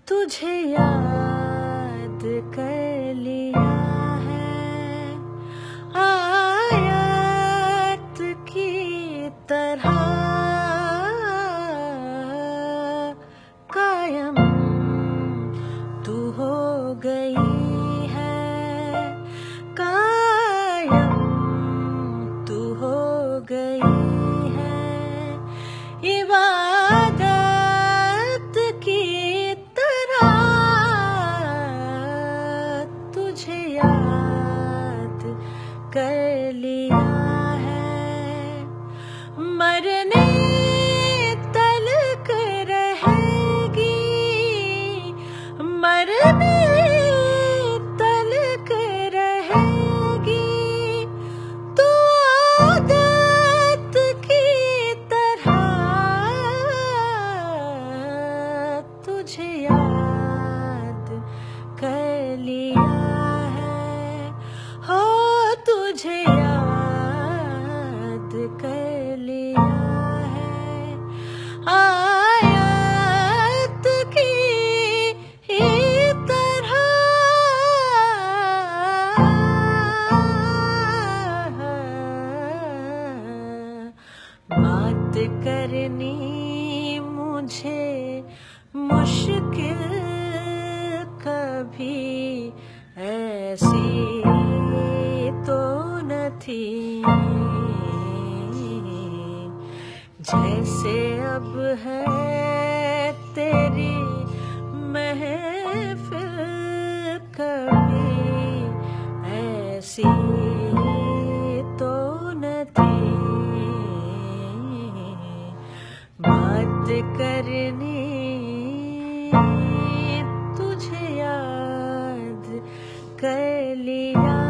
तुझे याद कर लिया है आयत की तरह कायम तू हो गई है कायम तू हो गई है इबादत की तरह तुझे याद कर लिया है मरने तलक रहेगी मरने तलक रहेगी तू आदत की तरह तुझे याद कर लिया है हो तुझे याद कर लिया है आयत की तरह बात करनी मुझे मुश्किल कभी ऐसी तो न थी जैसे अब है तेरी महफिल कभी ऐसी तो न थी बात करनी तुझे याद कर लिया